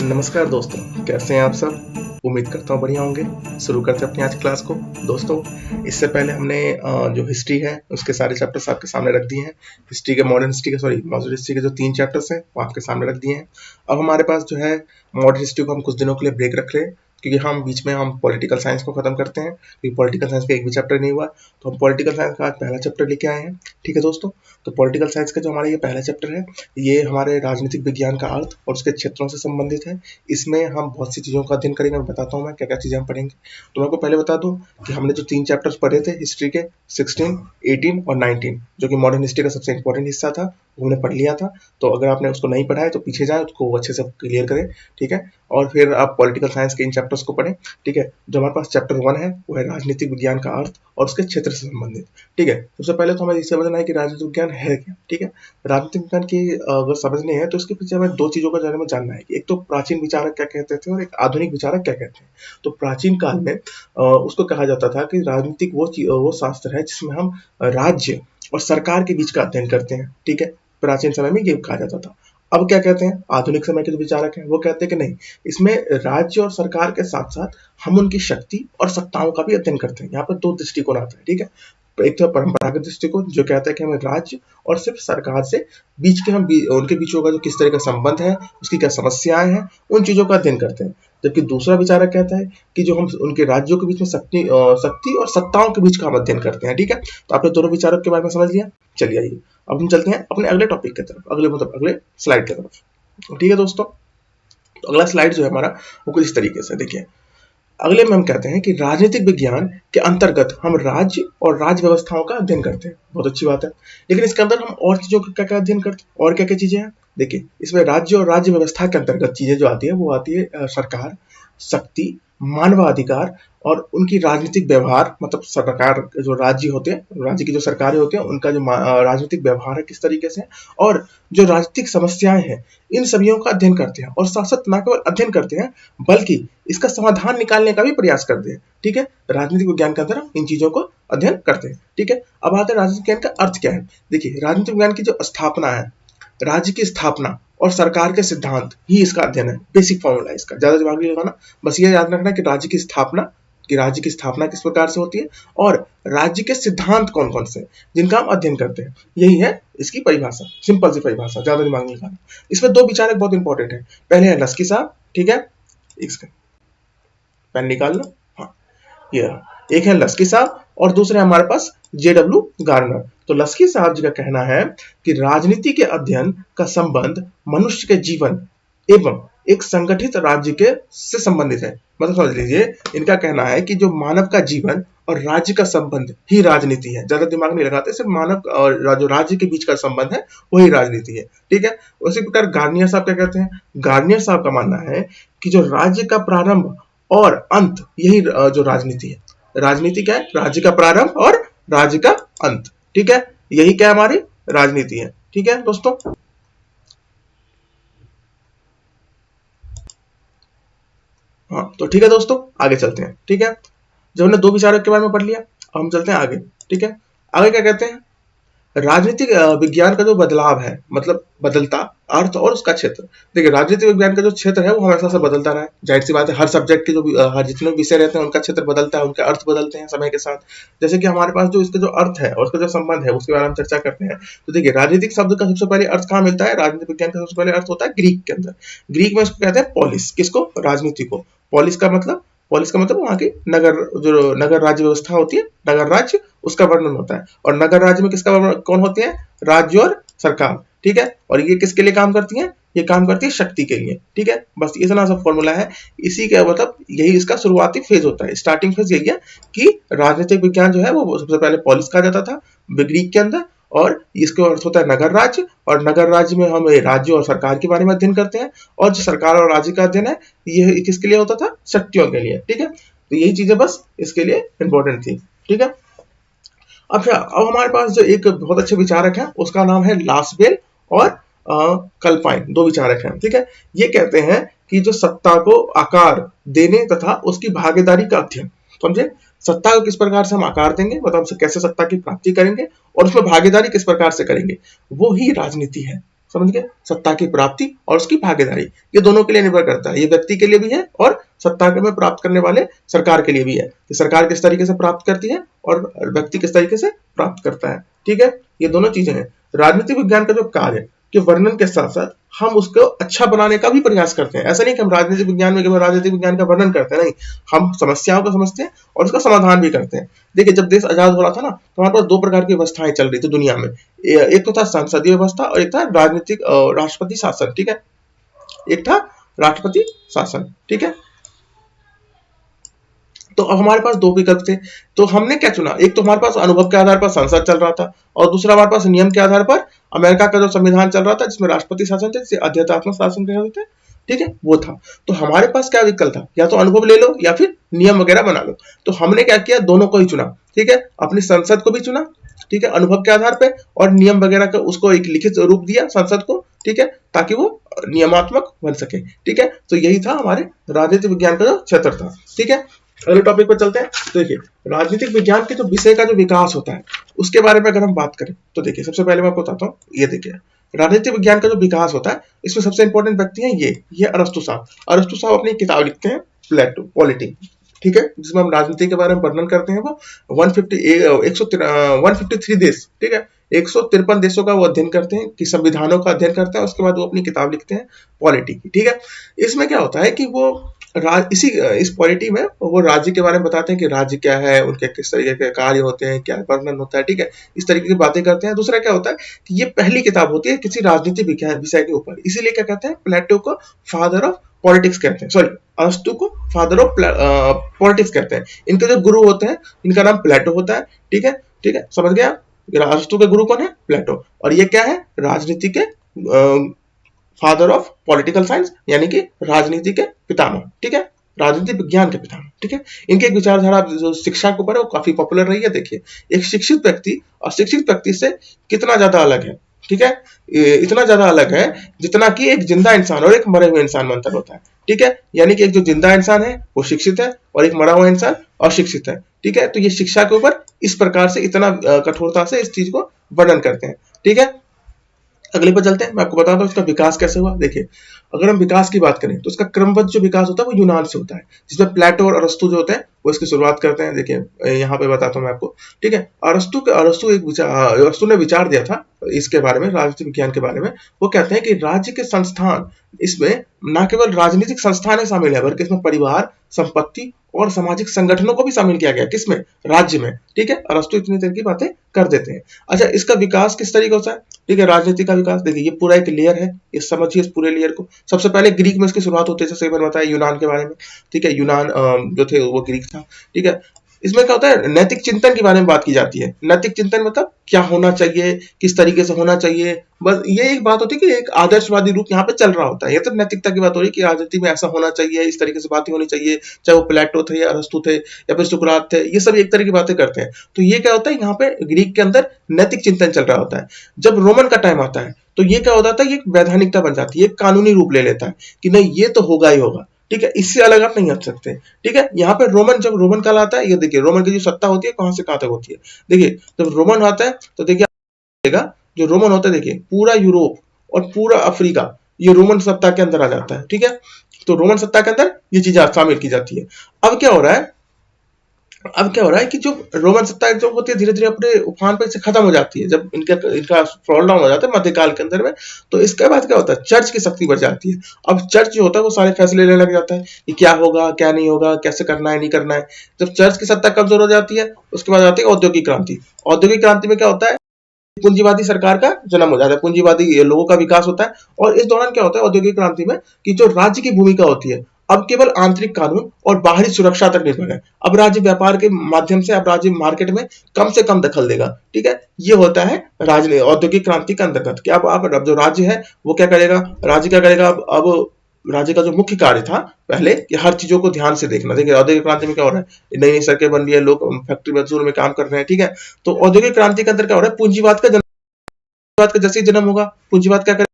नमस्कार दोस्तों, कैसे हैं आप सब? उम्मीद करता हूँ बढ़िया होंगे। शुरू करते हैं अपनी आज की क्लास को। दोस्तों, इससे पहले हमने जो हिस्ट्री है उसके सारे चैप्टर्स आपके सामने रख दिए हैं। हिस्ट्री के मॉडर्न हिस्ट्री के जो 3 चैप्टर्स हैं वो आपके सामने रख दिए हैं। अब हमारे पास जो है मॉडर्न हिस्ट्री को हम कुछ दिनों के लिए ब्रेक रख रहे हैं, क्योंकि हम बीच में पॉलिटिकल साइंस को खत्म करते हैं, क्योंकि पॉलिटिकल साइंस का एक भी चैप्टर नहीं हुआ। तो हम पॉलिटिकल साइंस का आज पहला चैप्टर लेके आए हैं। ठीक है दोस्तों, तो पॉलिटिकल साइंस का जो हमारा ये पहला चैप्टर है, ये हमारे राजनीतिक विज्ञान का अर्थ और उसके क्षेत्रों से संबंधित है। इसमें हम बहुत सी चीज़ों का अध्ययन करेंगे। मैं बताता हूँ मैं क्या क्या चीज़ें हम पढ़ेंगे। तो मैं आपको पहले बता दूं कि हमने जो 3 चैप्टर्स पढ़े थे हिस्ट्री के, 16, 18 और 19, जो कि मॉडर्न हिस्ट्री का सबसे इंपॉर्टेंट हिस्सा था, वो हमने पढ़ लिया था। तो अगर आपने उसको नहीं पढ़ा है तो पीछे जाए, उसको अच्छे से क्लियर करें। ठीक है, और फिर आप पॉलिटिकल साइंस के इन चैप्टर्स को पढ़ें। ठीक है, जो हमारे पास चैप्टर 1 है वो है राजनीतिक विज्ञान का अर्थ और उसके क्षेत्र से संबंधित। ठीक है, सबसे पहले तो हमें इससे समझना है कि राजनीतिक विज्ञान है क्या। ठीक है, राजनीतिक विज्ञान की अगर समझनी है तो इसके पीछे हमें 2 चीज़ों के बारे में जानना है कि एक तो प्राचीन विचारक क्या कहते थे और एक आधुनिक विचारक क्या कहते हैं। तो प्राचीन काल में उसको कहा जाता था कि राजनीतिक वो शास्त्र है जिसमें हम राज्य और सरकार के बीच का अध्ययन करते हैं। ठीक है, प्राचीन समय में ये कहा जाता था। अब क्या कहते हैं आधुनिक समय के जो विचारक हैं वो कहते हैं कि नहीं, इसमें राज्य और सरकार के साथ साथ हम उनकी शक्ति और सत्ताओं का भी अध्ययन करते हैं। यहाँ पर 2 दृष्टिकोण आता है। ठीक है, एक तो परंपरागत दृष्टिकोण जो कहता है कि हमें राज्य और सिर्फ सरकार से बीच के उनके बीच का जो किस तरह का संबंध है, उसकी क्या समस्याएं हैं, उन चीजों का अध्ययन करते हैं। जबकि दूसरा विचारक कहता है कि जो हम उनके राज्यों के बीच में शक्ति और सत्ताओं के बीच का हम अध्ययन करते हैं। ठीक है, तो आपने दोनों विचारक के बारे में समझ लिया। चलिए आइए अब हम चलते हैं अपने अगले टॉपिक की तरफ, अगले स्लाइड की तरफ। ठीक है दोस्तों, तो अगला स्लाइड जो है हमारा वो कुछ इस तरीके से देखिए। अगले में हम कहते हैं कि राजनीतिक विज्ञान के अंतर्गत हम राज्य और राज्य व्यवस्थाओं का अध्ययन करते हैं। बहुत अच्छी बात है, लेकिन इसके अंदर हम और चीजों का क्या क्या अध्ययन करते हैं और क्या क्या चीजें हैं। देखिए, इसमें राज्य और राज्य व्यवस्था के अंतर्गत चीजें जो आती है वो आती है सरकार, शक्ति, मानवाधिकार और उनकी राजनीतिक व्यवहार। मतलब सरकार जो राज्य होते हैं, राज्य की जो सरकारें होती हैं, उनका जो राजनीतिक व्यवहार है किस तरीके से, और जो राजनीतिक समस्याएं हैं, इन सभी का अध्ययन करते हैं। और साथ साथ न केवल अध्ययन करते हैं बल्कि इसका समाधान निकालने का भी प्रयास करते हैं। ठीक है, राजनीतिक विज्ञान के अंदर हम इन चीजों को अध्ययन करते हैं। ठीक है, अब आते हैं राजनीतिक विज्ञान का अर्थ क्या है। देखिए, राजनीतिक विज्ञान की जो स्थापना है, राज्य की स्थापना और सरकार के सिद्धांत ही इसका अध्ययन है। बेसिक फॉर्मूला है इसका, ज्यादा दिमाग नहीं लगाना, बस ये याद रखना कि राज्य की स्थापना किस प्रकार से होती है और राज्य के सिद्धांत कौन कौन से जिनका हम अध्ययन करते हैं। यही है इसकी परिभाषा, सिंपल सी परिभाषा, ज्यादा दिमाग नहीं लगाना। इसमें 2 विचारक बहुत इंपॉर्टेंट है। पहले है लस्की साहब। ठीक है, इसका पेन निकाल लो। हाँ, ये एक है लस्की साहब और दूसरे हमारे पास JW गार्नर। तो लस्की साहब जी का कहना है कि राजनीति के अध्ययन का संबंध मनुष्य के जीवन एवं एक संगठित राज्य के से संबंधित है। मतलब समझ लीजिए, इनका कहना है कि जो मानव का जीवन और राज्य का संबंध ही राजनीति है। ज्यादा दिमाग नहीं लगाते, सिर्फ मानव और जो राज्य के बीच का संबंध है वही राजनीति है। ठीक है, उसी प्रकार गार्नियर साहब क्या कहते हैं। गार्नियर साहब का मानना है कि जो राज्य का प्रारंभ और अंत यही जो राजनीति है। राजनीति क्या है, राज्य का प्रारंभ और राज्य का अंत। ठीक है, यही क्या हमारी राजनीति है। ठीक है दोस्तों, हाँ तो ठीक है दोस्तों, आगे चलते हैं। ठीक है, जब हमने 2 विचारक के बारे में पढ़ लिया, अब हम चलते हैं आगे। ठीक है, आगे क्या कहते हैं, राजनीतिक विज्ञान का जो बदलाव है, मतलब बदलता अर्थ और उसका क्षेत्र। देखिए, राजनीतिक विज्ञान का जो क्षेत्र है वो हमेशा से बदलता रहा है। जाहिर सी बात है, हर सब्जेक्ट के हर जितने भी विषय रहते हैं उनका क्षेत्र बदलता है, उनके अर्थ बदलते हैं समय के साथ। जैसे कि हमारे पास जो इसका जो अर्थ है और उसका जो संबंध है उसके बारे में चर्चा करते हैं। तो देखिए, राजनीतिक शब्द का सबसे पहले अर्थ कहाँ मिलता है, राजनीतिक विज्ञान का सबसे पहले अर्थ होता है ग्रीक के अंदर। ग्रीक में इसको कहते हैं पॉलिस। किसको, राजनीति को। पॉलिस का मतलब वहाँ की नगर राज्य व्यवस्था होती है, नगर राज्य, उसका वर्णन होता है। और नगर राज्य में कौन होते हैं, राज्य और सरकार। ठीक है, और ये किसके लिए काम करती है, ये काम करती है शक्ति के लिए। ठीक है, बस इतना सा फॉर्मूला है। इसी का मतलब यही इसका शुरुआती फेज होता है, स्टार्टिंग फेज यही है कि राजनीतिक विज्ञान जो है वो सबसे पहले पॉलिस कहा जाता था ग्रीक के अंदर, और इसका अर्थ होता है नगर राज्य। और नगर राज्य में हम राज्य और सरकार के बारे में अध्ययन करते हैं, और जो सरकार और राज्य का अध्ययन है ये किसके लिए होता था, शक्तियों के लिए। ठीक है, तो यही चीजें बस इसके लिए इंपॉर्टेंट थी। ठीक है, अच्छा, अब हमारे पास जो एक बहुत अच्छे विचारक है उसका नाम है लासबेल और कल्पाइन, 2 विचारक हैं। ठीक है, ये कहते हैं कि जो सत्ता को आकार देने तथा उसकी भागीदारी का अध्ययन, समझे, सत्ता को किस प्रकार से हम आकार देंगे, मतलब कैसे सत्ता की प्राप्ति करेंगे और उसमें भागीदारी किस प्रकार से करेंगे, वो ही राजनीति है। समझ गए, सत्ता की प्राप्ति और उसकी भागीदारी, ये दोनों के लिए निर्भर करता है। ये व्यक्ति के लिए भी है और सत्ता में प्राप्त करने वाले सरकार के लिए भी है कि सरकार किस तरीके से प्राप्त करती है और व्यक्ति किस तरीके से प्राप्त करता है। ठीक है, ये दोनों चीजें हैं। राजनीतिक विज्ञान का जो कार्य के वर्णन के साथ साथ हम उसको अच्छा बनाने का भी प्रयास करते हैं। ऐसा नहीं कि हम राजनीतिक विज्ञान में केवल राजनीतिक विज्ञान का वर्णन करते हैं, नहीं, हम समस्याओं को समझते हैं और उसका समाधान भी करते हैं। देखिए, जब देश आजाद हो रहा था ना, तो हमारे पास दो प्रकार की व्यवस्थाएं चल रही थी दुनिया में। एक तो था संसदीय व्यवस्था और एक था राजनीतिक राष्ट्रपति शासन। ठीक है, एक था राष्ट्रपति शासन। ठीक है, तो अब हमारे पास दो विकल्प थे, तो हमने क्या चुना, एक तो हमारे पास अनुभव के आधार पर संसद चल रहा था और दूसरा हमारे पास नियम के आधार पर अमेरिका का जो संविधान चल रहा था जिसमें राष्ट्रपति शासन थे, जिसे अध्यक्षात्मक शासन कहते थे। ठीक है, वो था। तो हमारे पास क्या विकल्प था, या तो अनुभव ले लो या फिर नियम वगैरह बना लो। तो हमने क्या किया, दोनों को ही चुना। ठीक है, अपनी संसद को भी चुना, ठीक है, अनुभव के आधार पे, और नियम वगैरह का उसको एक लिखित रूप दिया संसद को। ठीक है, ताकि वो नियमात्मक बन सके। ठीक है, तो यही था हमारे राजनीतिक विज्ञान का जो क्षेत्र था। ठीक है, अगले टॉपिक पर चलते हैं। तो देखिए, राजनीतिक विज्ञान के जो विषय का जो विकास होता है उसके बारे में अगर हम बात करें तो देखिए, सबसे पहले मैं आपको बताता हूँ। ये देखिए, राजनीतिक विज्ञान का जो विकास होता है इसमें सबसे इंपॉर्टेंट व्यक्ति हैं ये अरस्तु साहब। अरस्तु साहब अपनी किताब लिखते हैं प्लेटो पॉलिटी। ठीक है, जिसमें हम राजनीति के बारे में वर्णन करते हैं। वो 153 देश, ठीक है, 153 देशों का वो अध्ययन करते हैं कि संविधानों का अध्ययन करते हैं। उसके बाद वो अपनी किताब लिखते हैं पॉलिटी की। ठीक है, इसमें क्या होता है कि वो इस पॉलिटी में वो राज्य के बारे में बताते हैं कि राज्य क्या है, उनके किस तरीके के कार्य होते हैं, क्या वर्णन होता है। ठीक है, इस तरीके की बातें करते हैं। दूसरा क्या होता है कि ये पहली किताब होती है किसी राजनीतिक विषय के ऊपर, इसीलिए क्या कहते हैं, प्लेटो को फादर ऑफ पॉलिटिक्स कहते हैं, सॉरी, अरस्तु को फादर ऑफ पॉलिटिक्स कहते हैं। इनके जो गुरु होते हैं इनका नाम प्लेटो होता है। ठीक है, ठीक है, समझ गया। अरस्तु के गुरु कौन है, प्लेटो, और ये क्या है, राजनीति के फादर ऑफ पॉलिटिकल साइंस, यानी कि राजनीति के पितामह। ठीक है, राजनीति विज्ञान के पितामह। ठीक है, इनकी एक विचारधारा जो शिक्षा के ऊपर है वो काफी पॉपुलर रही है। देखिए, एक शिक्षित व्यक्ति अशिक्षित व्यक्ति से कितना ज्यादा अलग है। ठीक है, इतना ज्यादा अलग है जितना कि एक जिंदा इंसान और एक मरे हुए इंसान में अंतर होता है। ठीक है, यानी कि एक जो जिंदा इंसान है वो शिक्षित है और एक मरा हुआ इंसान अशिक्षित है। ठीक है, तो ये शिक्षा के ऊपर इस प्रकार से इतना कठोरता से इस चीज को वर्णन करते हैं। ठीक है, अगले पर चलते हैं। मैं आपको बताता हूँ इसका विकास कैसे हुआ। देखिए, अगर हम विकास की बात करें तो इसका क्रमबद्ध जो विकास होता है वो यूनान से होता है, जिसमें प्लेटो और अरस्तु जो होते हैं वो इसकी शुरुआत करते हैं। देखिए, यहाँ पे बताता हूँ मैं आपको। ठीक है, अरस्तु ने विचार दिया था इसके बारे में, राजनीतिक विज्ञान के बारे में। वो कहते हैं कि राज्य के संस्थान, इसमें न केवल राजनीतिक संस्थान शामिल है बल्कि इसमें परिवार, संपत्ति और सामाजिक संगठनों को भी शामिल किया गया। किसमें, राज्य में। ठीक है, अरस्तु इतनी तरह की बातें कर देते हैं। अच्छा, इसका विकास किस तरीके से है। ठीक है, राजनीति का विकास देखिए, ये पूरा एक लेयर है, ये समझिए इस पूरे लेयर को। सबसे पहले ग्रीक में इसकी शुरुआत होती है, जैसे मैंने बताया यूनान के बारे में। ठीक है, यूनान जो थे वो ग्रीक था। ठीक है, इसमें क्या होता है, नैतिक चिंतन के बारे में बात की जाती है। नैतिक चिंतन मतलब क्या होना चाहिए, किस तरीके से होना चाहिए, बस ये एक बात होती है कि एक आदर्शवादी रूप यहाँ पे चल रहा होता है। ये तो नैतिकता की बात हो रही है कि राजनीति में ऐसा होना चाहिए, इस तरीके से बातें होनी चाहिए, चाहे वो प्लेटो थे या अरस्तु थे या फिर सुकरात थे, ये सब एक तरह की बातें करते हैं। तो ये क्या होता है, यहाँ पे ग्रीक के अंदर नैतिक चिंतन चल रहा होता है। जब रोमन का टाइम आता है तो ये क्या होता है, ये वैधानिकता बन जाती है, कानूनी रूप ले लेता है कि नहीं, ये तो होगा ही होगा। ठीक है, इससे अलग आप नहीं हट सकते। ठीक है, यहाँ पे रोमन, जब रोमन काल आता है, ये देखिए रोमन की जो सत्ता होती है कहां से कहां तक होती है। देखिए, जब रोमन आता है तो देखिए जो रोमन होता है, देखिए पूरा यूरोप और पूरा अफ्रीका ये रोमन सत्ता के अंदर आ जाता है। ठीक है, तो रोमन सत्ता के अंदर ये चीजें शामिल की जाती है। अब क्या हो रहा है कि जो रोमन सत्ता जो होती है धीरे धीरे अपने उफान पर से खत्म हो जाती है, जब इनका फॉल डाउन हो जाता है मध्यकाल के अंदर में। तो इसके बाद क्या होता है, चर्च की शक्ति बढ़ जाती है। अब चर्च जो होता है वो सारे फैसले लेने लग जाता है कि क्या होगा, क्या नहीं होगा, कैसे करना है, नहीं करना है। जब चर्च की सत्ता कमजोर हो जाती है, उसके बाद आती है औद्योगिक क्रांति। औद्योगिक क्रांति में क्या होता है, पूंजीवादी सरकार का जन्म हो जाता है, पूंजीवादी लोगों का विकास होता है। और इस दौरान क्या होता है औद्योगिक क्रांति में, कि जो राज्य की भूमिका होती है अब केवल आंतरिक कानून और बाहरी सुरक्षा तक निर्भर है। अब राज्य व्यापार के माध्यम से, अब राज्य मार्केट में कम से कम दखल देगा। ठीक है, ये होता है राजनीति औद्योगिक क्रांति के अंतर्गत। कि अब जो राज्य है वो क्या करेगा, राज्य क्या करेगा, अब राज्य का जो मुख्य कार्य था पहले कि हर चीजों को ध्यान से देखना। देखिए, औद्योगिक क्रांति में क्या हो रहा है, नई नई सड़कें बन रही है, लोग फैक्ट्री मजदूर में काम कर रहे हैं। ठीक है, तो औद्योगिक क्रांति के अंदर क्या हो रहा है, पूंजीवाद का जैसे ही जन्म होगा, पूंजीवाद क्या करेगा,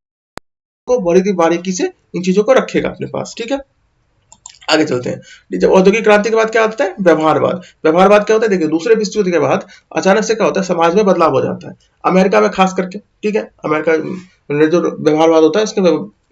को बड़ी बारीकी से इन चीजों को रखेगा अपने पास। ठीक है, आगे चलते हैं। जब औद्योगिक क्रांति के बाद क्या आता है? व्यवहारवाद। व्यवहारवाद क्या होता है? देखिए, दूसरे विश्व युद्ध के बाद अचानक से क्या होता है, समाज में बदलाव हो जाता है, अमेरिका में खास करके, ठीक है, अमेरिका में जो व्यवहारवाद होता है उसके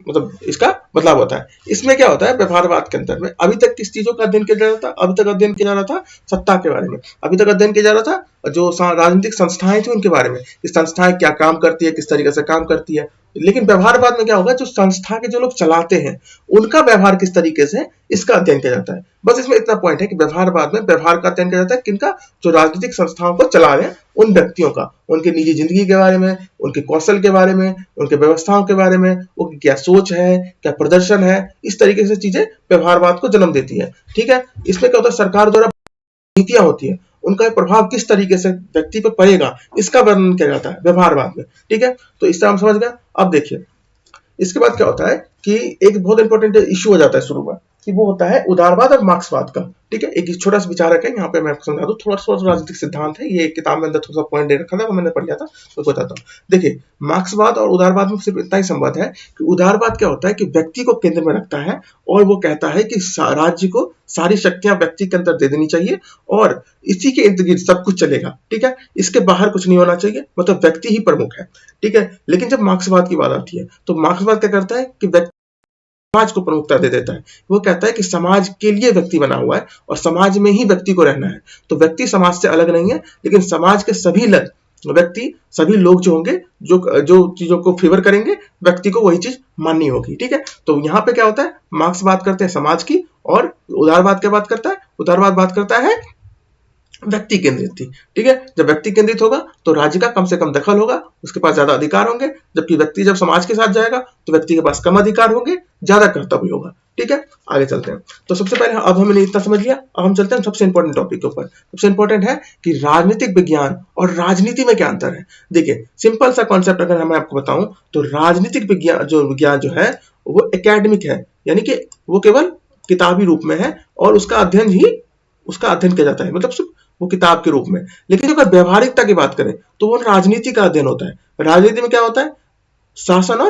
मतलब इसका बदलाव होता है। इसमें क्या होता है, व्यवहारवाद के अंदर में अभी तक किस चीजों का अध्ययन किया जा रहा था? अभी तक अध्ययन किया जा रहा था सत्ता के बारे में, अभी तक अध्ययन किया जा रहा था जो राजनीतिक संस्थाएं थी उनके बारे में, कि संस्थाएं क्या काम करती है, किस तरीके से काम करती है। लेकिन व्यवहारवाद में क्या होगा, जो संस्था के जो लोग चलाते हैं उनका व्यवहार किस तरीके से, इसका अध्ययन किया जाता है। बस इसमें इतना पॉइंट है कि व्यवहारवाद में व्यवहार का अध्ययन किया जाता है, किनका? जो राजनीतिक संस्थाओं को चला रहे हैं उन व्यक्तियों का, उनकी निजी जिंदगी के बारे में, उनके कौशल के बारे में, उनके व्यवस्थाओं के बारे में, उनकी क्या सोच है, क्या प्रदर्शन है, इस तरीके से चीजें व्यवहारवाद को जन्म देती है। ठीक है, इसमें क्या होता है, सरकार द्वारा नीतियां होती है, उनका प्रभाव किस तरीके से व्यक्ति पर पड़ेगा, इसका वर्णन किया जाता है व्यवहारवाद में। ठीक है, तो इससे हम समझ गए। अब देखिए, इसके बाद क्या होता है कि एक बहुत इंपॉर्टेंट इश्यू हो जाता है शुरू में, कि वो होता है उदारवाद और मार्क्सवाद का। ठीक है, एक छोटा सा विचारक है, यहाँ पे मैं आपको समझा दूं, थोड़ा सा राजनीतिक सिद्धांत है, ये किताब में अंदर थोड़ा सा पॉइंट दे रखा था, वो मैंने पढ़ लिया था, तो बताता हूँ। देखिए, मार्क्सवाद और उदारवाद में सिर्फ इतना ही संबंध है कि उदारवाद क्या होता है कि व्यक्ति को केंद्र में रखता है, और वो कहता है कि राज्य को सारी शक्तियां व्यक्ति के अंदर दे देनी चाहिए, और इसी के इर्द गिर्द सब कुछ चलेगा। ठीक है, इसके बाहर कुछ नहीं होना चाहिए, मतलब व्यक्ति ही प्रमुख है। ठीक है, लेकिन जब मार्क्सवाद की बात आती है, तो मार्क्सवाद क्या करता है कि व्यक्ति समाज को प्रमुखता दे देता है। वो कहता है कि समाज के लिए व्यक्ति बना हुआ है और समाज में ही व्यक्ति को रहना है, तो व्यक्ति समाज से अलग नहीं है, लेकिन समाज के सभी व्यक्ति, सभी लोग जो होंगे, जो जो चीजों को फेवर करेंगे, व्यक्ति को वही चीज माननी होगी। ठीक है, तो यहाँ पे क्या होता है, मार्क्स बात करते हैं समाज की, और उदारवाद क्या बात करता है? उदारवाद बात करता है व्यक्ति केंद्रित थी। ठीक है, जब व्यक्ति केंद्रित होगा तो राज्य का कम से कम दखल होगा, उसके पास ज्यादा अधिकार होंगे, जबकि व्यक्ति जब समाज के साथ जाएगा तो व्यक्ति के पास कम अधिकार होंगे, ज्यादा कर्तव्य होगा। ठीक है, आगे चलते हैं। तो सबसे पहले अब हमने इतना समझ लिया, अब हम चलते हैं सबसे इंपॉर्टेंट टॉपिक के ऊपर। सबसे इंपॉर्टेंट है कि राजनीतिक विज्ञान और राजनीति में क्या अंतर है। देखिए, सिंपल सा कॉन्सेप्ट अगर मैं आपको बताऊं, तो राजनीतिक विज्ञान जो है वो एकेडमिक है, यानी कि वो केवल किताबी रूप में है, और उसका अध्ययन किया जाता है, मतलब सिर्फ वो किताब के रूप में। लेकिन अगर व्यवहारिकता की बात करें तो वो राजनीति का अध्ययन होता है। राजनीति में क्या होता है? शासन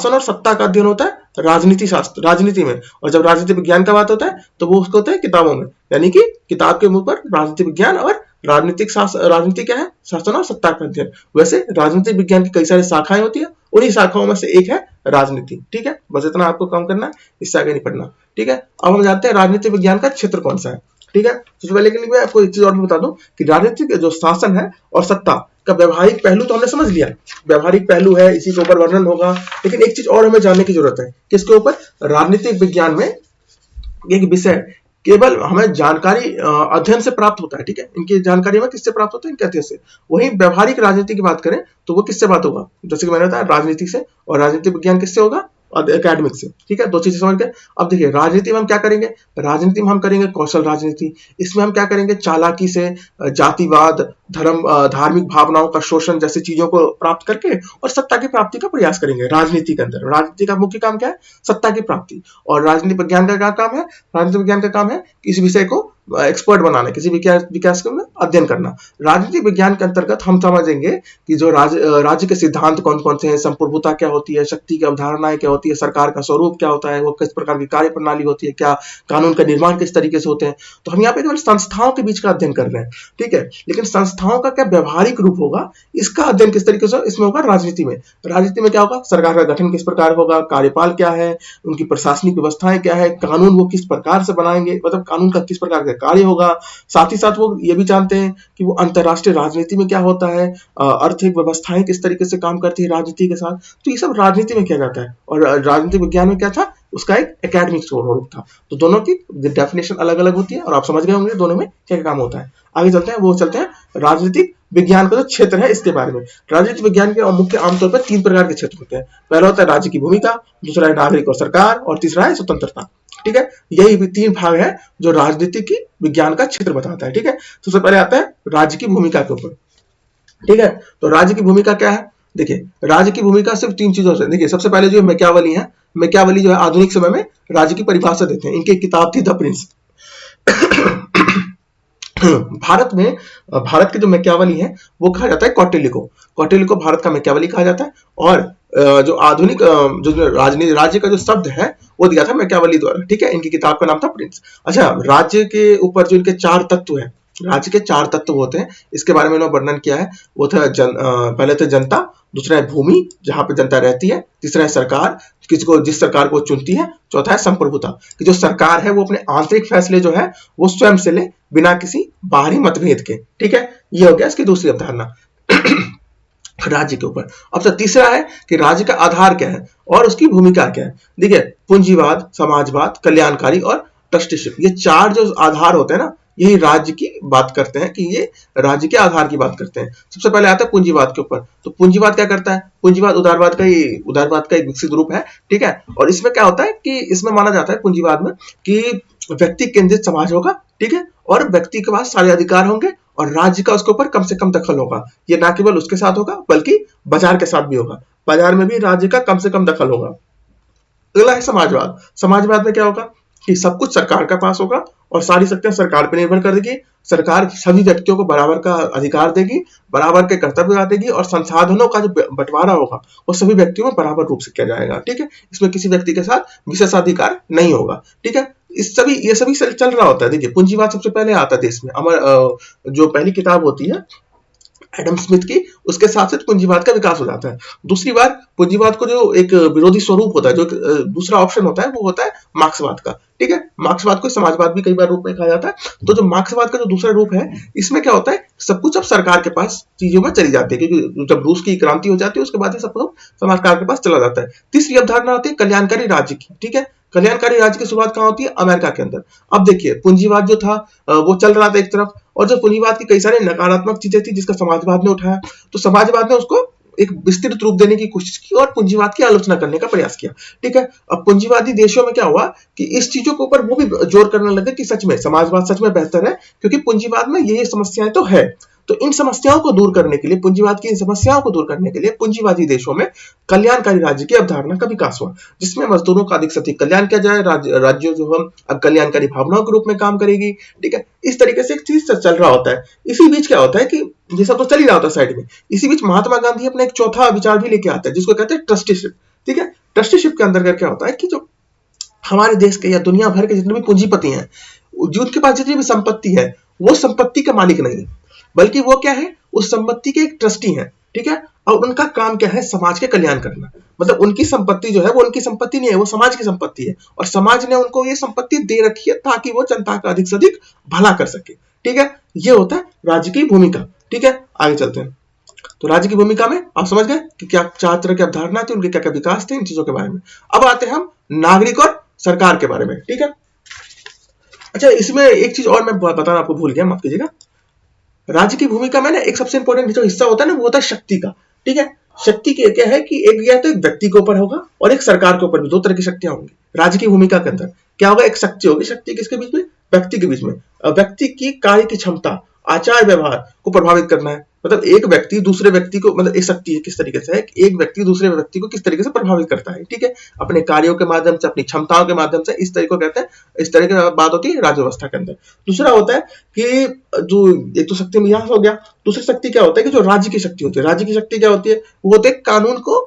और सत्ता का अध्ययन होता है राजनीति शास्त्र, राजनीति में। और जब राजनीति विज्ञान का बात होता है तो वो उसको होता है किताबों में, यानी कि किताब के मुंह पर राजनीति विज्ञान और राजनीति क्या है? शासन और सत्ता का अध्ययन। वैसे राजनीतिक विज्ञान की कई सारी शाखाएं होती है, उन्हीं शाखाओं में से एक है राजनीति। ठीक है, बस इतना आपको काम करना है, इससे आगे नहीं पढ़ना। ठीक है, अब हम जानते हैं राजनीतिक विज्ञान का क्षेत्र कौन सा है। ठीक है, सबसे पहले के लिए मैं आपको एक चीज और भी बता दूं कि राजनीतिक जो शासन है और सत्ता का व्यवहारिक पहलू तो हमने समझ लिया, व्यवहारिक पहलू है, इसी के ऊपर वर्णन होगा। लेकिन एक चीज और हमें जानने की जरूरत है, किसके ऊपर? राजनीतिक विज्ञान में एक विषय केवल हमें जानकारी अध्ययन से प्राप्त होता है। ठीक है, इनकी जानकारी हमें किससे प्राप्त होता है? इनके अध्ययन से। वहीं व्यवहारिक राजनीति की बात करें तो वो किससे बात होगा? जैसे कि मैंने बताया, राजनीति से, और राजनीतिक विज्ञान किससे होगा? एकेडमिक से। ठीक है, दो चीजें समझ गए। अब देखिए, राजनीति में हम क्या करेंगे? राजनीति में हम करेंगे कौशल राजनीति। इसमें हम क्या करेंगे? चालाकी से जातिवाद, धार्मिक भावनाओं का शोषण जैसी चीजों को प्राप्त करके और सत्ता की प्राप्ति का प्रयास करेंगे। राजनीति के अंदर राजनीति का मुख्य काम क्या है? सत्ता की प्राप्ति। और राजनीति विज्ञान का क्या काम है? राजनीति विज्ञान का काम है इस विषय को एक्सपर्ट बनाना, किसी विकास का अध्ययन करना। राजनीतिक विज्ञान के अंतर्गत हम समझेंगे कि जो राज्य के सिद्धांत कौन कौन से हैं, संप्रभुता क्या होती है, शक्ति की अवधारणाएं क्या होती है, सरकार का स्वरूप क्या होता है, वो किस प्रकार की कार्य प्रणाली होती है, क्या कानून का निर्माण किस तरीके से होते हैं। तो हम यहाँ पे केवल संस्थाओं के बीच का अध्ययन कर रहे हैं। ठीक है, लेकिन संस्थाओं का क्या व्यवहारिक रूप होगा, इसका अध्ययन किस तरीके से इसमें होगा? राजनीति में। राजनीति में क्या होगा? सरकार का गठन किस प्रकार होगा, कार्यपाल क्या है, उनकी प्रशासनिक व्यवस्थाएं क्या है, कानून वो किस प्रकार से बनाएंगे, मतलब कानून का किस प्रकार कार्य होगा। साथ ही साथ वो ये भी जानते हैं कि वो अंतरराष्ट्रीय राजनीति में क्या होता है, आर्थिक व्यवस्थाएं किस तरीके से काम करती है राजनीति के साथ। तो ये सब राजनीति में किया जाता है, और राजनीतिक विज्ञान में क्या था? उसका एक एकेडमिक स्वरूप था। तो दोनों की डेफिनेशन अलग अलग होती है, और आप समझ गए होंगे दोनों में क्या काम होता है। आगे चलते हैं, राजनीतिक विज्ञान का जो क्षेत्र है इसके बारे में। राजनीतिक विज्ञान के मुख्य आमतौर पर 3 प्रकार के क्षेत्र होते हैं। पहला होता है राज्य की भूमिका, दूसरा है नागरिक और सरकार, और तीसरा है स्वतंत्रता। ठीक है, यही 3 भाग है जो राजनीति की विज्ञान का क्षेत्र बताता है। ठीक है, सबसे पहले आता है राज्य की भूमिका के ऊपर। ठीक है, तो राज्य की भूमिका क्या है? देखिए, राज्य की भूमिका सिर्फ 3 चीजों से। देखिए, सबसे पहले जो मैकियावेली है, मैकियावेली जो है आधुनिक समय में राज्य की परिभाषा देते हैं। इनकी किताब थी द प्रिंस। भारत में भारत के जो मैकियावेली है वो कहा जाता है कौटिल्य को। कौटिल्य को भारत का मैकियावेली कहा जाता है। और जो आधुनिक जो राजनीति राज्य का जो शब्द है वो दिया था मैकियावेली द्वारा। ठीक है, इनकी किताब का नाम था प्रिंस। अच्छा, राज्य के ऊपर जो इनके 4 तत्व हैं, राज्य के 4 तत्व होते हैं, इसके बारे में इन्होंने वर्णन किया है। वो था पहले तो जनता, दूसरा है भूमि जहां पे जनता रहती है, तीसरा है सरकार किसको जिस सरकार को चुनती है, चौथा है संप्रभुता कि जो सरकार है वो अपने आंतरिक फैसले जो है वो स्वयं से ले बिना किसी बाहरी मतभेद के। ठीक है, ये हो गया इसकी दूसरी अवधारणा राज्य के ऊपर। अब तो तीसरा है कि राज्य का आधार क्या है और उसकी भूमिका क्या है। देखिए, पूंजीवाद, समाजवाद, कल्याणकारी और ट्रस्टीशिप, ये 4 जो आधार होते हैं ना, यही राज्य की बात करते हैं कि ये राज्य के आधार की बात करते हैं। सबसे पहले आता है पूंजीवाद के ऊपर। तो पूंजीवाद क्या करता है? पूंजीवाद उदारवाद का एक विकसित रूप है। ठीक है, और इसमें क्या होता है कि इसमें माना जाता है पूंजीवाद में कि व्यक्ति केंद्रित समाज होगा। ठीक है, और व्यक्ति के पास सारे अधिकार होंगे और राज्य का उसके ऊपर कम से कम दखल होगा। ये ना केवल उसके साथ होगा बल्कि बाजार के साथ भी होगा। बाजार में भी राज्य का कम से कम दखल होगा। अगला है समाजवाद। समाजवाद में क्या होगा कि सब कुछ सरकार के पास होगा और सारी शक्तियां सरकार पर निर्भर कर देगी। सरकार सभी व्यक्तियों को बराबर का अधिकार देगी, बराबर के कर्तव्य देगी और संसाधनों का जो बंटवारा होगा वो सभी व्यक्तियों में बराबर रूप से किया जाएगा। ठीक है, इसमें किसी व्यक्ति के साथ विशेषाधिकार नहीं होगा। ठीक है, ये सभी चल रहा होता है। देखिए, पूंजीवाद सबसे पहले आता है देश में। जो पहली किताब होती है एडम स्मिथ की, उसके साथ साथ पूंजीवाद का विकास हो जाता है। दूसरी बार पूंजीवाद को जो एक विरोधी स्वरूप होता है, जो दूसरा ऑप्शन होता है, वो होता है मार्क्सवाद का। ठीक है, मार्क्सवाद को समाजवाद भी कई बार रूप में कहा जाता है। तो जो मार्क्सवाद का जो दूसरा रूप है, इसमें क्या होता है, सब कुछ अब सरकार के पास चीजों में चली जाती है, क्योंकि जब रूस की क्रांति हो जाती है उसके बाद सब कुछ सरकार के पास चला जाता है। तीसरी अवधारणा होती है कल्याणकारी राज्य की। ठीक है, कल्याणकारी राज्य की शुरुआत कहां होती है? अमेरिका के अंदर। अब देखिए, पूंजीवाद जो था वो चल रहा था एक तरफ, और जो पूंजीवाद की कई सारी नकारात्मक चीजें थी जिसका समाजवाद ने उठाया, तो समाजवाद ने उसको एक विस्तृत रूप देने की कोशिश की और पूंजीवाद की आलोचना करने का प्रयास किया। ठीक है, अब पूंजीवादी देशों में क्या हुआ कि इस चीजों के ऊपर वो भी जोर करने लगे कि सच में समाजवाद सच में बेहतर है, क्योंकि पूंजीवाद में ये समस्याएं तो है। तो इन समस्याओं को दूर करने के लिए, पूंजीवाद की इन समस्याओं को दूर करने के लिए पूंजीवादी देशों में कल्याणकारी राज्य की अवधारणा का विकास हुआ, जिसमें मजदूरों का अधिक से अधिक कल्याण किया जाए। राज्यों जो हम अब कल्याणकारी भावनाओं के रूप में काम करेगी। ठीक है, इस तरीके से एक चीज चल रहा होता है। इसी बीच क्या होता है कि ये सब तो चल ही रहा होता है साइड में, इसी बीच महात्मा गांधी अपना एक चौथा विचार भी लेके आता है जिसको कहते हैं ट्रस्टीशिप। ठीक है, ट्रस्टीशिप के अंदर क्या होता है कि जो हमारे देश के या दुनिया भर के जितने भी पूंजीपति हैं, जिनके पास जितनी भी संपत्ति है, वो संपत्ति के मालिक नहीं है, बल्कि वो क्या है, उस संपत्ति के एक ट्रस्टी हैं। ठीक है, और उनका काम क्या है? समाज के कल्याण करना। मतलब उनकी संपत्ति जो है वो उनकी संपत्ति नहीं है, वो समाज की संपत्ति है, और समाज ने उनको ये संपत्ति दे रखी है ताकि वो जनता का अधिक से अधिक भला कर सके। ठीक है, ये होता है राज्य की भूमिका। ठीक है, आगे चलते हैं। तो राज्य की भूमिका में आप समझ गए कि क्या 4 तरह की अवधारणा थी, उनके क्या क्या विकास थे, इन चीजों के बारे में। अब आते हैं हम नागरिक और सरकार के बारे में। ठीक है, अच्छा, इसमें एक चीज और मैं बताना आपको भूल गया, माफ कीजिएगा। राज्य की भूमिका में ना एक सबसे इंपॉर्टेंट जो हिस्सा होता है ना, वो होता है शक्ति का। ठीक है, शक्ति के क्या है कि एक या तो एक व्यक्ति के ऊपर होगा और एक सरकार के ऊपर भी, 2 तरह की शक्तियां होंगी। राज्य की भूमिका के अंदर क्या होगा? एक शक्ति होगी। शक्ति किसके बीच में? व्यक्ति के बीच में। व्यक्ति की कार्य की क्षमता, आचार व्यवहार को प्रभावित करना है। मतलब एक व्यक्ति दूसरे व्यक्ति को, मतलब एक शक्ति है किस तरीके से है, एक व्यक्ति दूसरे व्यक्ति को किस तरीके से प्रभावित करता है। ठीक है, अपने कार्यों के माध्यम से, अपनी क्षमताओं के माध्यम से, इस तरीके को कहते हैं, इस तरह की बात होती है राज्य व्यवस्था के अंदर। दूसरा होता है कि जो एक तो शक्ति में यहां हो गया, दूसरी शक्ति क्या होता है कि जो राज्य की शक्ति होती है। राज्य की शक्ति क्या होती है? वो होते है कानून को,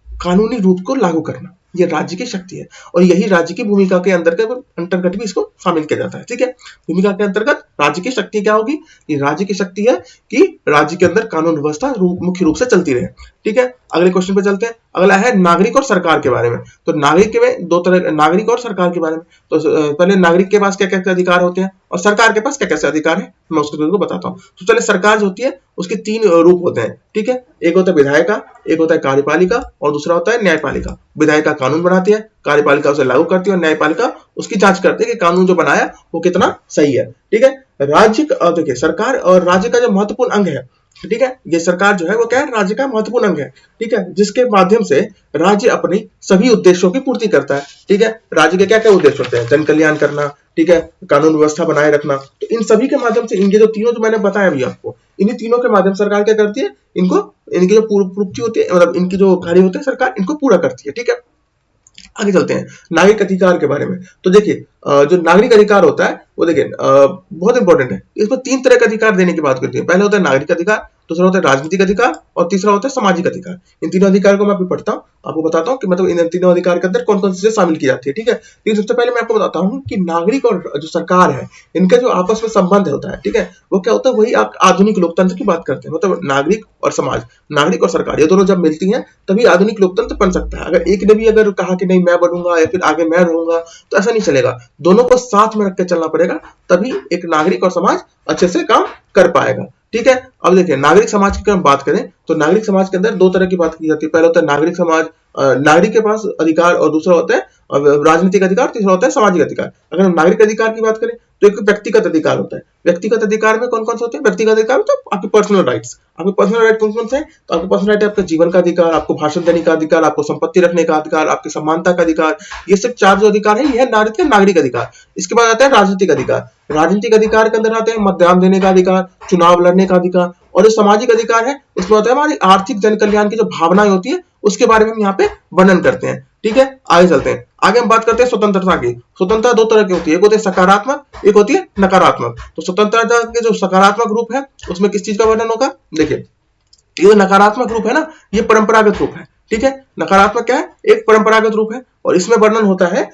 कानूनी रूप को लागू करना, ये राज्य की शक्ति है, और यही राज्य की भूमिका के अंतर्गत भी इसको शामिल किया जाता है। ठीक है, भूमिका के अंतर्गत राज्य की शक्ति क्या होगी? ये राज्य की शक्ति है कि राज्य के अंदर कानून व्यवस्था मुख्य रूप से चलती रहे। ठीक है, अगले क्वेश्चन पे चलते हैं। अगला है नागरिक और सरकार के बारे में। तो नागरिक में 2 तरह, नागरिक और सरकार के बारे में। तो पहले नागरिक के पास क्या क्या अधिकार होते हैं और सरकार के पास क्या कैसे अधिकार है, मैं उसको बताता हूँ। तो चलिए, सरकार जो होती है उसके 3 रूप होते हैं। ठीक है, एक होता है विधायिका, एक होता है कार्यपालिका और दूसरा होता है न्यायपालिका। विधायिका कानून बनाती है, कार्यपालिका उसे लागू करती है और न्यायपालिका उसकी जांच करती है कि कानून जो बनाया वो कितना सही है। ठीक है, राज्य देखिए, सरकार और राज्य का जो महत्वपूर्ण अंग है, ठीक है, ये सरकार जो है वो क्या है? राज्य का महत्वपूर्ण अंग है। ठीक है, जिसके माध्यम से राज्य अपनी सभी उद्देश्यों की पूर्ति करता है। ठीक है, राज्य के क्या क्या उद्देश्य होते हैं? जन कल्याण करना, ठीक है, कानून व्यवस्था बनाए रखना। तो इन सभी के माध्यम से, इनके जो तीनों जो मैंने बताया अभी आपको, इन्हीं तीनों के माध्यम सरकार क्या करती है? इनको, इनकी जो पूर्ति होती है, मतलब इनकी जो कार्य होते हैं, सरकार इनको पूरा करती है। ठीक है, आगे चलते हैं नागरिक अधिकार के बारे में। तो देखिए, जो नागरिक अधिकार होता है वो देखिए बहुत इंपॉर्टेंट है। इसमें 3 तरह के अधिकार देने की बात करती है। पहला होता है नागरिक अधिकार, दूसरा होता है राजनीतिक अधिकार और तीसरा होता है सामाजिक अधिकार। इन तीनों अधिकार को मैं अभी पढ़ता हूँ, आपको बताता हूँ कि मतलब इन तीनों अधिकार के अंदर कौन-कौन सी चीजें शामिल की जाती है, ठीक है। लेकिन सबसे पहले मैं आपको बताता हूँ कि नागरिक और जो सरकार है, इनका जो आपस में संबंध होता है, ठीक है, वो क्या होता है, वही आप आधुनिक लोकतंत्र की बात करते हैं। मतलब नागरिक और समाज, नागरिक और सरकार, ये दोनों जब मिलती हैं तभी आधुनिक लोकतंत्र बन सकता है। अगर एक ने भी अगर कहा कि नहीं मैं बनूंगा या फिर आगे मैं रहूंगा, तो ऐसा नहीं चलेगा। दोनों को साथ में रख के चलना पड़ेगा, तभी एक नागरिक और समाज अच्छे से काम कर पाएगा, ठीक है। अब देखिए नागरिक समाज की हम बात करें तो नागरिक समाज के अंदर 2 तरह की बात की जाती है। पहला होता है नागरिक समाज, नागरिक के पास अधिकार, और दूसरा होता है राजनीतिक अधिकार, तीसरा होता है सामाजिक अधिकार। अगर हम नागरिक अधिकार की बात करें तो एक व्यक्तिगत अधिकार होता है। व्यक्तिगत अधिकार में कौन कौन से होते हैं? व्यक्तिगत अधिकार मतलब आपके पर्सनल राइट्स। आपके पर्सनल राइट कौन कौन से हैं? तो आपके पर्सनल राइट है आपका जीवन का अधिकार, आपको भाषण देने का अधिकार, आपको संपत्ति रखने का अधिकार, आपकी समानता का अधिकार। ये सब 4 जो अधिकार है, ये है नागरिक अधिकार। इसके बाद आता है राजनीतिक अधिकार। राजनीतिक अधिकार के अंदर आते हैं मतदान देने का अधिकार, चुनाव लड़ने का अधिकार। और जो सामाजिक अधिकार है उसमें होता है हमारी आर्थिक जन कल्याण की जो भावनाएं होती है उसके बारे में हम यहाँ पे वर्णन करते हैं, ठीक है। आगे चलते हैं, आगे हम बात करते हैं स्वतंत्रता की। स्वतंत्रता 2 तरह की होती है, एक होती है सकारात्मक, एक होती है नकारात्मक। तो स्वतंत्रता के जो सकारात्मक रूप है उसमें किस चीज का वर्णन होगा? देखिए ये नकारात्मक रूप है ना, ये परंपरागत रूप है, ठीक है। नकारात्मक क्या है? एक परंपरागत रूप है, और इसमें वर्णन होता है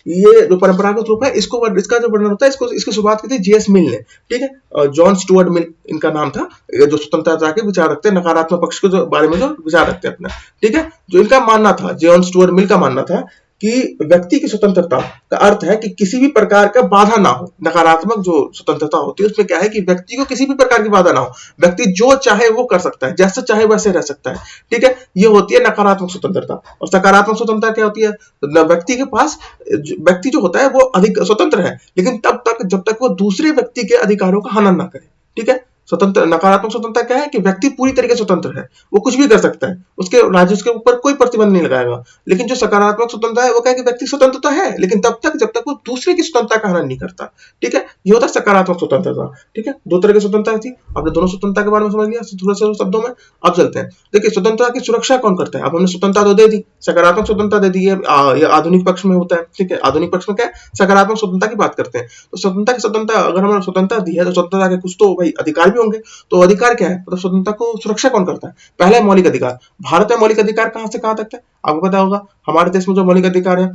ये जो परंपरागत रूप है इसका जो वर्णन होता है, इसकी शुरुआत की थी जीएस मिल ने, ठीक है। जॉन स्टुअर्ट मिल इनका नाम था, जो स्वतंत्रता के विचार रखते हैं, नकारात्मक पक्ष के जो बारे में जो विचार रखते हैं अपना, ठीक है। जो इनका मानना था, जॉन स्टुअर्ट मिल का मानना था कि व्यक्ति की स्वतंत्रता का अर्थ है कि किसी भी प्रकार का बाधा ना हो। नकारात्मक जो स्वतंत्रता होती है उसमें क्या है कि व्यक्ति को किसी भी प्रकार की बाधा ना हो, व्यक्ति जो चाहे वो कर सकता है, जैसे चाहे वैसे रह सकता है, ठीक है। ये होती है नकारात्मक स्वतंत्रता। और सकारात्मक स्वतंत्रता क्या होती है? व्यक्ति के पास, व्यक्ति जो होता है वो अधिक स्वतंत्र है, लेकिन तब तक जब तक वो दूसरे व्यक्ति के अधिकारों का हनन ना करे, ठीक है। स्वतंत्र, नकारात्मक स्वतंत्रता क्या है कि व्यक्ति पूरी तरीके से स्वतंत्र है, वो कुछ भी कर सकता है, उसके राज्य उसके ऊपर कोई प्रतिबंध नहीं लगाएगा। लेकिन जो सकारात्मक स्वतंत्रता है वो क्या है कि व्यक्ति स्वतंत्रता है, लेकिन तब तक जब तक वो दूसरे की स्वतंत्रता का हनन नहीं करता, ठीक है। ये होता है सकारात्मक स्वतंत्रता, ठीक है। 2 तरह की स्वतंत्रता थी, आपने दोनों स्वतंत्रता के बारे में समझ लिया थोड़ा सा शब्दों में। अब चलते हैं, देखिए स्वतंत्रता की सुरक्षा कौन करता है? अब हमने स्वतंत्रता तो दे दी, सकारात्मक स्वतंत्रता दे दी है, ये आधुनिक पक्ष में होता है, ठीक है। आधुनिक पक्ष में क्या है? सकारात्मक स्वतंत्रता की बात करते हैं। तो स्वतंत्रता अगर हमने स्वतंत्रता दी है तो स्वतंत्रता के कुछ तो भाई अधिकार भी होंगे। तो अधिकार क्या है? मतलब स्वतंत्रता को सुरक्षा कौन करता है? पहला है मौलिक अधिकार। भारत में मौलिक अधिकार कहां से कहां तक है आपको पता होगा? हमारे देश में जो मौलिक अधिकार है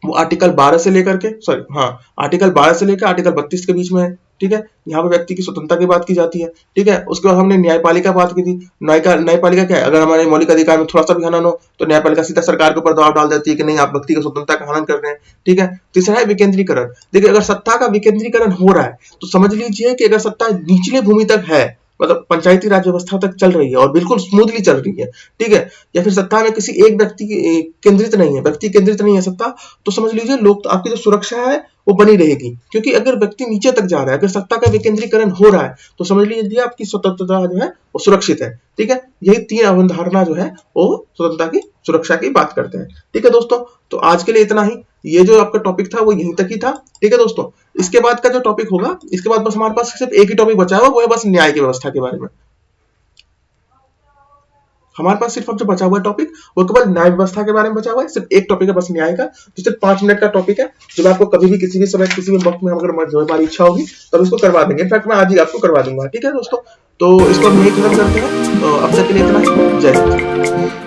वो आर्टिकल 12 से लेकर के आर्टिकल 12 से लेकर आर्टिकल 32 के बीच में है, ठीक है। यहाँ पे व्यक्ति की स्वतंत्रता की बात की जाती है, ठीक है। उसके बाद हमने न्यायपालिका बात की थी। न्यायपालिका क्या है? अगर हमारे मौलिक अधिकार में थोड़ा सा भी हनन हो तो न्यायपालिका सीधा सरकार के ऊपर दबाव डाल देती है कि नहीं आप व्यक्ति की स्वतंत्रता का हनन कर रहे हैं, ठीक है। तीसरा है विकेंद्रीकरण। देखिए अगर सत्ता का विकेंद्रीकरण हो रहा है तो समझ लीजिए कि अगर सत्ता निचले भूमि तक है, मतलब पंचायती राज व्यवस्था तक चल रही है और बिल्कुल स्मूथली चल रही है, ठीक है, या फिर सत्ता में किसी एक व्यक्ति केंद्रित नहीं है, व्यक्ति केंद्रित नहीं है सत्ता, तो समझ लीजिए लोग आपकी जो सुरक्षा है वो बनी रहेगी। क्योंकि अगर व्यक्ति नीचे तक जा रहा है, अगर सत्ता का विकेंद्रीकरण हो रहा है तो समझ लीजिए आपकी स्वतंत्रता जो है वो सुरक्षित है, ठीक है। यही 3 अवधारणा जो है वो स्वतंत्रता की सुरक्षा की बात करते हैं, ठीक है दोस्तों। तो आज के लिए इतना ही, ये जो आपका टॉपिक था वो यहीं तक ही था, ठीक है दोस्तों। इसके बाद का जो टॉपिक होगा, इसके बाद बस हमारे पास सिर्फ एक ही टॉपिक बचा हुआ, वो है बस न्याय की व्यवस्था के बारे में। हमारे पास सिर्फ अब जो बचा हुआ टॉपिक वो केवल न्याय व्यवस्था के बारे में बचा हुआ है। सिर्फ एक टॉपिक है बस न्याय का, जो सिर्फ 5 मिनट का टॉपिक है, जो मैं आपको कभी भी किसी भी समय किसी भी वक्त में अगर हमारी इच्छा होगी तब इसको करवा देंगे। इनफैक्ट मैं आज ही आपको करवा दूंगा, ठीक है दोस्तों। तो इसको हम यही खत्म करते हैं। अब तक के लिए इतना ही। जय हिंद।